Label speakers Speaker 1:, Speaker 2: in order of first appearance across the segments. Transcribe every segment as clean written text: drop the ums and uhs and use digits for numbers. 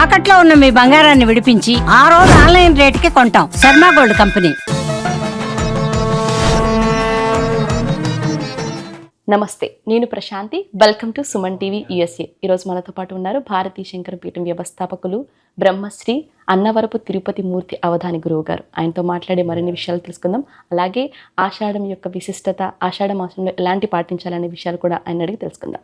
Speaker 1: తాకట్లో ఉన్న మీ బంగారాన్ని విడిపించి ఆ రోజు ఆన్లైన్ రేటుకి కొంటాం. Sharma gold company.
Speaker 2: నమస్తే, నేను Prashanti. Welcome to Suman TV USA. ఈరోజు మనతో పాటు ఉన్నారు భారతీ శంకర పీఠం వ్యవస్థాపకులు బ్రహ్మశ్రీ అన్నవరపు తిరుపతి మూర్తి అవధాని గురువు గారు. ఆయనతో మాట్లాడే మరిన్ని విషయాలు తెలుసుకుందాం. అలాగే ఆషాఢం యొక్క విశిష్టత, ఆషాఢ మాసంలో ఎలాంటి పాటించాలనే విషయాలు కూడా ఆయన అడిగి తెలుసుకుందాం.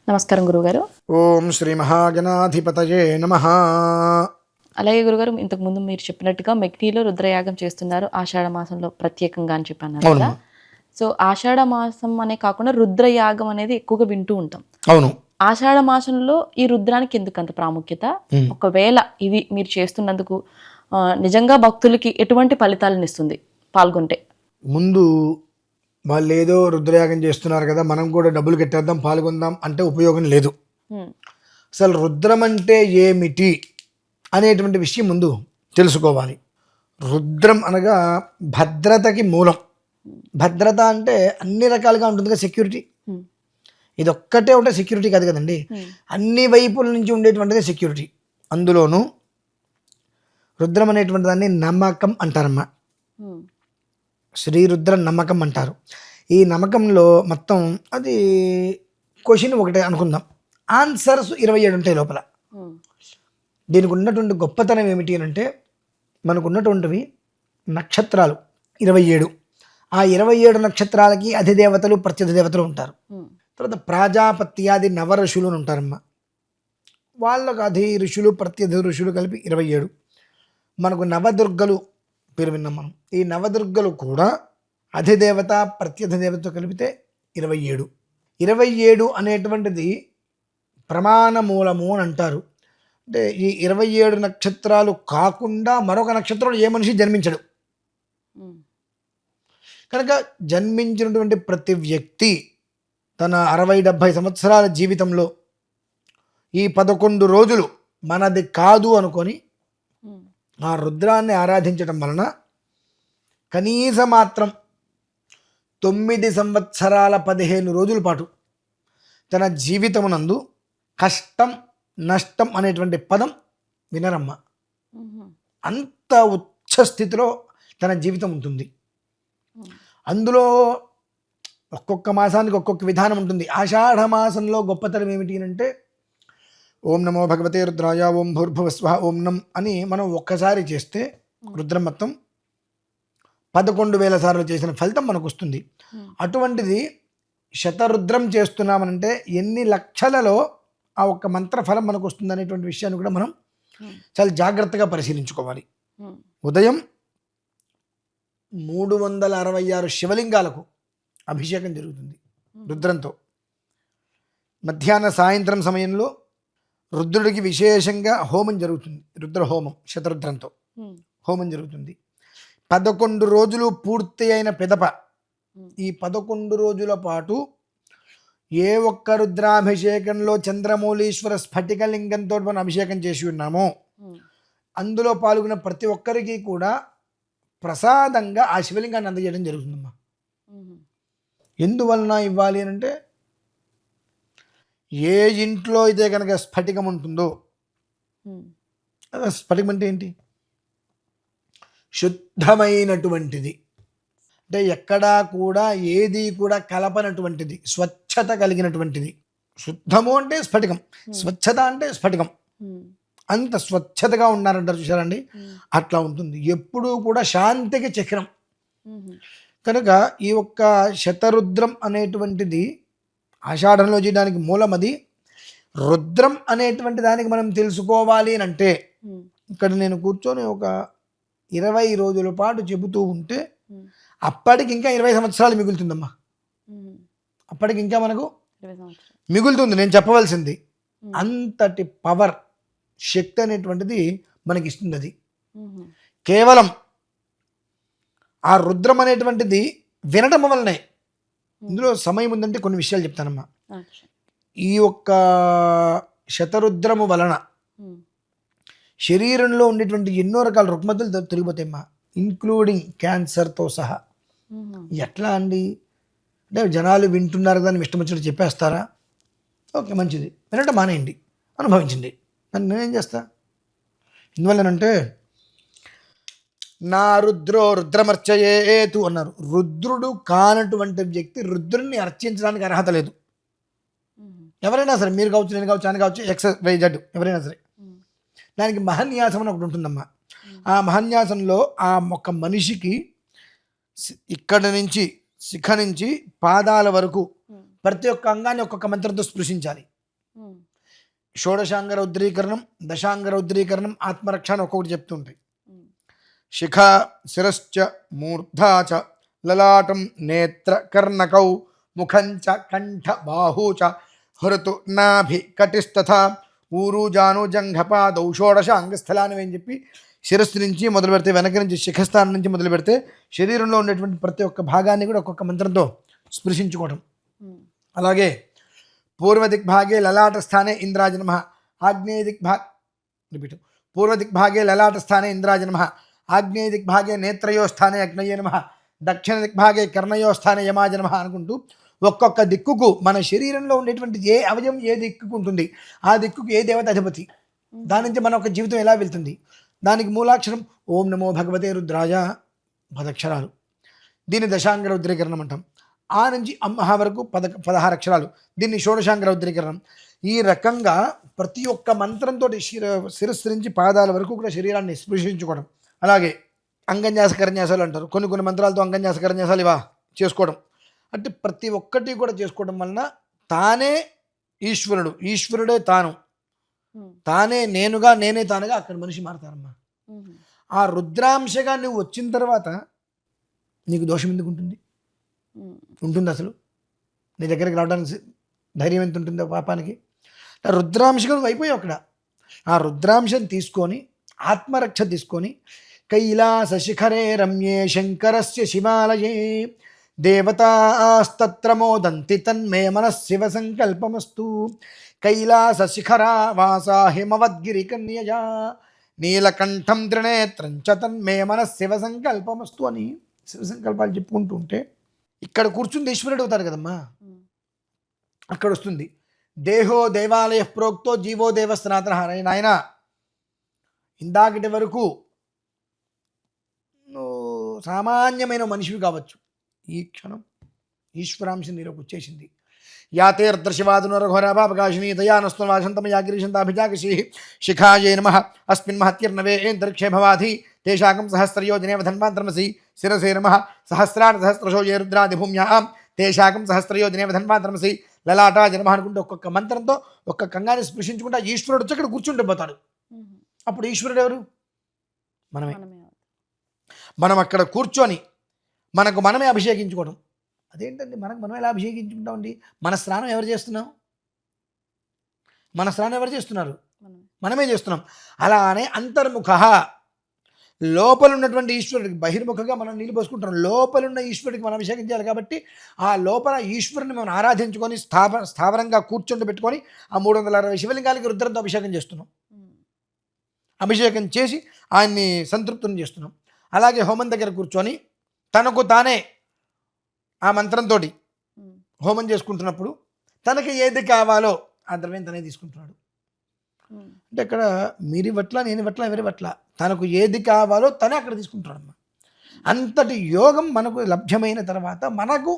Speaker 2: నమస్కారం గురువుగారు.
Speaker 3: ఓం శ్రీ మహాగణాధిపతయే నమః.
Speaker 2: అలాగే గురుగారు, ఇంతకు ముందు మీరు చెప్పినట్టుగా మెగ్నీలో రుద్రయాగం చేస్తున్నారు ఆషాఢ మాసంలో ప్రత్యేకంగా అని చెప్పాను కదా. సో ఆషాఢ మాసం అనే కాకుండా రుద్రయాగం అనేది ఎక్కువగా వింటూ ఉంటాం.
Speaker 3: అవును.
Speaker 2: ఆషాఢ మాసంలో ఈ రుద్రానికి ఎందుకు అంత ప్రాముఖ్యత? ఒకవేళ ఇది మీరు చేస్తున్నందుకు నిజంగా భక్తులకి ఎటువంటి ఫలితాలను ఇస్తుంది పాల్గొంటే?
Speaker 3: ముందు వాళ్ళు ఏదో రుద్రయాగం చేస్తున్నారు కదా, మనం కూడా డబ్బులు కట్టేద్దాం, పాల్గొందాం అంటే ఉపయోగం లేదు. అసలు రుద్రం అంటే ఏమిటి అనేటువంటి విషయం ముందు తెలుసుకోవాలి. రుద్రం అనగా భద్రతకి మూలం. భద్రత అంటే అన్ని రకాలుగా ఉంటుంది కదా, సెక్యూరిటీ. ఇది ఒక్కటే ఉంటే సెక్యూరిటీ కాదు కదండి, అన్ని వైపుల నుంచి ఉండేటువంటిది సెక్యూరిటీ. అందులోనూ రుద్రం అనేటువంటి దాన్ని నమ్మకం అంటారమ్మా. శ్రీరుద్ర నమ్మకం అంటారు. ఈ నమ్మకంలో మొత్తం అది క్వశ్చన్ ఒకటే అనుకుందాం, ఆన్సర్స్ 27 ఉంటాయి లోపల. దీనికి ఉన్నటువంటి గొప్పతనం ఏమిటి అని అంటే, మనకు ఉన్నటువంటివి నక్షత్రాలు 27. ఆ 27 నక్షత్రాలకి అధిదేవతలు ప్రత్యధిదేవతలు ఉంటారు. తర్వాత ప్రాజాపత్యాది నవ ఋషులు అని ఉంటారమ్మా. వాళ్ళకు అధి ఋషులు ప్రత్యధి ఋషులు కలిపి 27. మనకు నవదుర్గలు పేరు విన్నాం మనం. ఈ నవదుర్గలు కూడా అధిదేవత ప్రత్యధిదేవతతో కలిపితే 27. 27 అనేటువంటిది ప్రమాణ మూలము అని అంటారు. అంటే ఈ 27 నక్షత్రాలు కాకుండా మరొక నక్షత్రంలో ఏ మనిషి జన్మించడు. కనుక జన్మించినటువంటి ప్రతి వ్యక్తి తన 60-70 సంవత్సరాల జీవితంలో ఈ 11 రోజులు మనది కాదు అనుకొని ఆ రుద్రాన్ని ఆరాధించడం వలన కనీస మాత్రం 9 సంవత్సరాల 15 రోజుల పాటు తన జీవితమునందు కష్టం నష్టం అనేటువంటి పదం వినరమ్మ. అంత ఉచ్చ స్థితిలో తన జీవితం ఉంటుంది. అందులో ఒక్కొక్క మాసానికి ఒక్కొక్క విధానం ఉంటుంది. ఆషాఢ మాసంలో గొప్పతనం ఏమిటి అంటే, ఓం నమో భగవతే రుద్రాయ, ఓం భూర్భువస్వ, ఓం నం అని మనం ఒక్కసారి చేస్తే రుద్రం మొత్తం 11,000 సార్లు చేసిన ఫలితం మనకు వస్తుంది. అటువంటిది శతరుద్రం చేస్తున్నామనంటే ఎన్ని లక్షలలో ఆ ఒక్క మంత్ర ఫలం మనకు వస్తుంది అనేటువంటి విషయాన్ని కూడా మనం చాలా జాగ్రత్తగా పరిశీలించుకోవాలి. ఉదయం 366 శివలింగాలకు అభిషేకం జరుగుతుంది రుద్రంతో. మధ్యాహ్న సాయంత్రం సమయంలో రుద్రుడికి విశేషంగా హోమం జరుగుతుంది. రుద్ర హోమం, శతరుద్రంతో హోమం జరుగుతుంది. 11 రోజులు పూర్తి అయిన పిదప ఈ 11 రోజుల పాటు ఏ ఒక్క రుద్రాభిషేకంలో చంద్రమౌళీశ్వర స్ఫటికలింగంతో మనం అభిషేకం చేసి ఉన్నామో అందులో పాల్గొన్న ప్రతి ఒక్కరికి కూడా ప్రసాదంగా ఆ శివలింగాన్ని అందజేయడం జరుగుతుందమ్మా. ఎందువలన ఇవ్వాలి అని అంటే, ఏ ఇంట్లో అయితే కనుక స్ఫటికం ఉంటుందో, స్ఫటికం అంటే ఏంటి? శుద్ధమైనటువంటిది. అంటే ఎక్కడా కూడా ఏది కూడా కలపనటువంటిది, స్వచ్ఛత కలిగినటువంటిది. శుద్ధము అంటే స్ఫటికం, స్వచ్ఛత అంటే స్ఫటికం. అంత స్వచ్ఛతగా ఉన్నారంటారు చూసారండి, అట్లా ఉంటుంది. ఎప్పుడూ కూడా శాంతికి చక్రం. కనుక ఈ ఒక్క శతరుద్రం అనేటువంటిది ఆషాఢంలో చేయడానికి మూలం అది. రుద్రం అనేటువంటి దానికి మనం తెలుసుకోవాలి అని అంటే, ఇక్కడ నేను కూర్చొని ఒక 20 రోజుల పాటు చెబుతూ ఉంటే అప్పటికి ఇంకా 20 సంవత్సరాలు మిగులుతుందమ్మా. అప్పటికి ఇంకా మనకు మిగులుతుంది నేను చెప్పవలసింది. అంతటి పవర్, శక్తి అనేటువంటిది మనకి ఇస్తుంది. అది కేవలం ఆ రుద్రం అనేటువంటిది వినటం వల్లనే. ఇందులో సమయం ఉందంటే కొన్ని విషయాలు చెప్తానమ్మా. ఈ ఒక్క శతరుద్రము వలన శరీరంలో ఉండేటువంటి ఎన్నో రకాల రుగ్మతలు తొలగిపోతాయమ్మా, ఇంక్లూడింగ్ క్యాన్సర్తో సహా. ఎట్లా అండి అంటే, జనాలు వింటున్నారు కదా అని ఇష్టం వచ్చినట్టు చెప్పేస్తారా? ఓకే, మంచిది, వినట మానేయండి, అనుభవించండి. నన్ను నేనేం చేస్తా? ఎందువల్లనంటే నా రుద్రో రుద్రమర్చయేతు అన్నారు. రుద్రుడు కానటువంటి వ్యక్తి రుద్రుడిని అర్చించడానికి అర్హత లేదు. ఎవరైనా సరే, మీరు కావచ్చు, నేను కావచ్చు, ఆయన కావచ్చు, XYZ ఎవరైనా సరే, దానికి మహన్యాసం అని ఒకటి ఉంటుందమ్మా. ఆ మహన్యాసంలో ఆ ఒక మనిషికి ఇక్కడి నుంచి శిఖ నుంచి పాదాల వరకు ప్రతి ఒక్క అంగాన్ని ఒక్కొక్క మంత్రంతో స్పృశించాలి. షోడశాంగ రౌద్రీకరణం, దశాంగ రౌద్రీకరణం, ఆత్మరక్ష అని ఒక్కొక్కటి చెప్తుంటాయి. శిఖ శిరశ్చ మూర్ధా చ లలాటం నేత్ర కర్ణకౌ ముఖంచ కంఠ బాహూ చ హృతు నాభి కటిస్తథా ఊరు జాను జంఘపాదౌ షోడశ అంగస్థలాన్ని అని చెప్పి శిరస్సు నుంచి మొదలు పెడితే, వెనక నుంచి శిఖస్థానం నుంచి మొదలు పెడితే శరీరంలో ఉండేటువంటి ప్రతి ఒక్క భాగాన్ని కూడా ఒక్కొక్క మంత్రంతో స్పృశించుకోవడం. అలాగే పూర్వ దిగ్భాగే లలాట స్థానే ఇంద్రాజ నమః, ఆగ్నేయ రిపీట్ పూర్వ దిగ్భాగే లలాట స్థానే ఇంద్రాజ నమః, ఆగ్నేయ దిగ్భాగే నేత్రయో స్థానే అగ్నయే నమః, దక్షిణ దిగ్భాగే కర్ణయో స్థానే యమాజ నమః అనుకుంటూ ఒక్కొక్క దిక్కుకు మన శరీరంలో ఉండేటువంటి ఏ అవయవం ఏ దిక్కుకు ఉంటుంది, ఆ దిక్కుకు ఏ దేవత అధిపతి, దాని నుంచి మన ఒక జీవితం ఎలా వెళ్తుంది, దానికి మూలాక్షరం ఓం నమో భగవతే రుద్రాయ 10 అక్షరాలు. దీన్ని దశాంగ రౌద్రీకరణం అంటాం. ఆ నుంచి అమ్మహ వరకు 16 అక్షరాలు, దీన్ని షోడశాంగ రౌద్రీకరణం. ఈ రకంగా ప్రతి ఒక్క మంత్రంతో శిరస్సు నుంచి పాదాల వరకు కూడా శరీరాన్ని స్పృశించుకోవడం. అలాగే అంగన్యాస కరన్యాసాలు అంటారు. కొన్ని మంత్రాలతో అంగన్యాస కరన్యాసాలు ఇవా చేసుకోవడం. అంటే ప్రతి ఒక్కటి కూడా చేసుకోవడం వలన తానే ఈశ్వరుడు, ఈశ్వరుడే తాను, తానే నేనుగా, నేనే తానుగా అక్కడ మనిషి మారతారమ్మా. ఆ రుద్రాంశగా నువ్వు వచ్చిన తర్వాత నీకు దోషం ఎందుకు ఉంటుంది? ఉంటుంది అసలు నీ దగ్గరికి రావడానికి ధైర్యం ఎంత ఉంటుందో పాపానికి. రుద్రాంశగా నువ్వు అయిపోయావు అక్కడ. ఆ రుద్రాంశం తీసుకొని ఆత్మరక్ష తీసుకొని కైలాస శిఖరే రమ్యే శంకరస్య శివాలయే దేవతాస్తత్ర మోదంతి తన్మే మనఃశివ సంకల్పమస్తు కైలాస శిఖరావాస హిమవద్గిరి కన్యయా నీలకంఠం త్రినేత్రం చ తన్మే మనఃశివ సంకల్పమస్తు అని శివ సంకల్పాలు చెప్పుకుంటూ ఉంటే ఇక్కడ కూర్చుంది ఈశ్వరుడు అవుతాడు కదమ్మా. అక్కడ వస్తుంది దేహో దేవాలయ ప్రోక్తో జీవో దేవ సనాతన. నాయన ఇందాకటి వరకు నువ్వు సామాన్యమైన మనిషివి కావచ్చు, ఈ క్షణం ఈశ్వరాంశం నీలోకి వచ్చేసింది. యాతే రుద్రశివాదునరఘోరాభాపకాశిని దయానస్తువాసంతమయాగిరీశంతాభిజాగశీ శిఖాయే నమః అస్మిన్ మహత్యర్నవే ఏంతరిక్షే భవాధి తేషాకం సహస్రయోజనే ధన్వాంతరమసి శిరసే నమః సహస్రాన్ సహస్రశో ఏ రుద్రాదిభూమ్యాం తేషాకం సహస్రయోజనే ధన్వాంతరమసి లలాటాజ నమః అనుకుంటే ఒక్కొక్క మంత్రంతో ఒక్క కంగాన్ని స్పృశించుకుంటే ఈశ్వరుడు వచ్చి అక్కడ కూర్చుండిపోతాడు. అప్పుడు ఈశ్వరుడు ఎవరు? మనమే. మనం అక్కడ కూర్చొని మనకు మనమే అభిషేకించుకోవడం. అదేంటండి మనకు మనం ఎలా అభిషేకించుకుంటామండి? మన స్నానం ఎవరు చేస్తున్నాం? మన స్నానం ఎవరు చేస్తున్నారు? మనమే చేస్తున్నాం. అలానే అంతర్ముఖ లోపల ఉన్నటువంటి ఈశ్వరుడికి, బహిర్ముఖంగా మనం నీళ్ళు పోసుకుంటాం, లోపలున్న ఈశ్వరుడికి మనం అభిషేకం చేయాలి. కాబట్టి ఆ లోపల ఈశ్వరుని మనం ఆరాధించుకొని స్థావరంగా కూర్చుండి పెట్టుకొని ఆ 360 శివలింగాలకి రుద్రంతో అభిషేకం చేస్తున్నాం. అభిషేకం చేసి ఆయన్ని సంతృప్తిని చేస్తున్నాం. అలాగే హోమం దగ్గర కూర్చొని తనకు తానే ఆ మంత్రంతో హోమం చేసుకుంటున్నప్పుడు తనకి ఏది కావాలో ఆ ద్రవ్యం తనే తీసుకుంటున్నాడు. అంటే అక్కడ మీరి పట్ల నేను పట్ల ఎవరి పట్ల తనకు ఏది కావాలో తనే అక్కడ తీసుకుంటాడమ్మా. అంతటి యోగం మనకు లభ్యమైన తర్వాత మనకు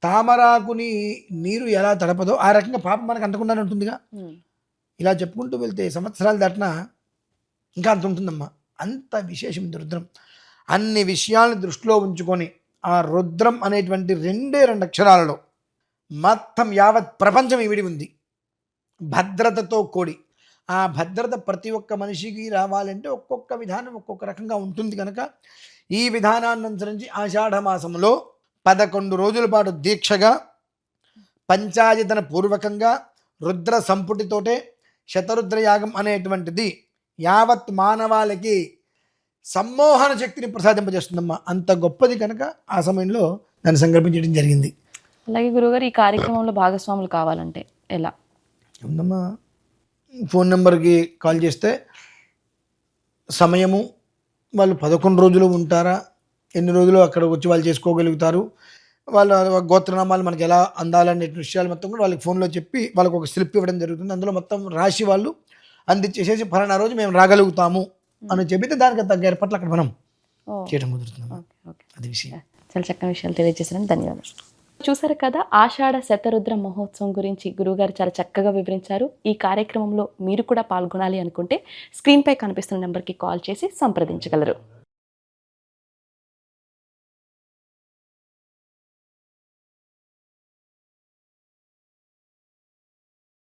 Speaker 3: తామరాకుని నీరు ఎలా తడపదో ఆ రకంగా పాపం మనకు అంటకుండానే ఉంటుందిగా. ఇలా చెప్పుకుంటూ వెళ్తే సంవత్సరాలు దాటినా ఇంకా అంత ఉంటుందమ్మా. అంత విశేషం ఇది రుద్రం. అన్ని విషయాలను దృష్టిలో ఉంచుకొని ఆ రుద్రం అనేటువంటి 2 అక్షరాలలో మొత్తం యావత్ ప్రపంచం ఇవిడి ఉంది భద్రతతో కూడి. ఆ భద్రత ప్రతి ఒక్క మనిషికి రావాలంటే ఒక్కొక్క విధానం ఒక్కొక్క రకంగా ఉంటుంది కనుక ఈ విధానాన్ని అనుసరించి ఆషాఢ మాసంలో 11 రోజుల పాటు దీక్షగా పంచాయతన పూర్వకంగా రుద్ర సంపుటితోటే శతరుద్రయాగం అనేటువంటిది యావత్ మానవాళికి సమ్మోహన శక్తిని ప్రసాదింపజేస్తుందమ్మా. అంత గొప్పది కనుక ఆ సమయంలో దాన్ని సంకల్పించడం జరిగింది.
Speaker 2: అలాగే గురుగారు ఈ కార్యక్రమంలో భాగస్వాములు కావాలంటే ఎలా?
Speaker 3: ఉందమ్మా, ఫోన్ నెంబర్కి కాల్ చేస్తే సమయము, వాళ్ళు 11 రోజులు ఉంటారా, ఎన్ని రోజులు అక్కడ వచ్చి వాళ్ళు చేసుకోగలుగుతారు, వాళ్ళ గోత్రనామాలు మనకి ఎలా అందాలనే విషయాలు మొత్తం కూడా వాళ్ళకి ఫోన్లో చెప్పి వాళ్ళకి ఒక స్లిప్ ఇవ్వడం జరుగుతుంది. అందులో మొత్తం రాసి వాళ్ళు అందించేసేసి ఫలానా రోజు మేము రాగలుగుతాము అని చెబితే దానికి తగ్గ ఏర్పాట్లు అక్కడ మనం చేయడం కుదురుతుంది.
Speaker 2: ఓకే.
Speaker 3: అది విషయం.
Speaker 2: చాలా చక్కని విషయాలు తెలియజేశారని ధన్యవాదాలు. చూసారు కదా, ఆషాఢ శతరుద్ర మహోత్సవం గురించి గురువుగారు చాలా చక్కగా వివరించారు. ఈ కార్యక్రమంలో మీరు కూడా పాల్గొనాలి అనుకుంటే స్క్రీన్పై కనిపిస్తున్న నెంబర్కి కాల్ చేసి సంప్రదించగలరు.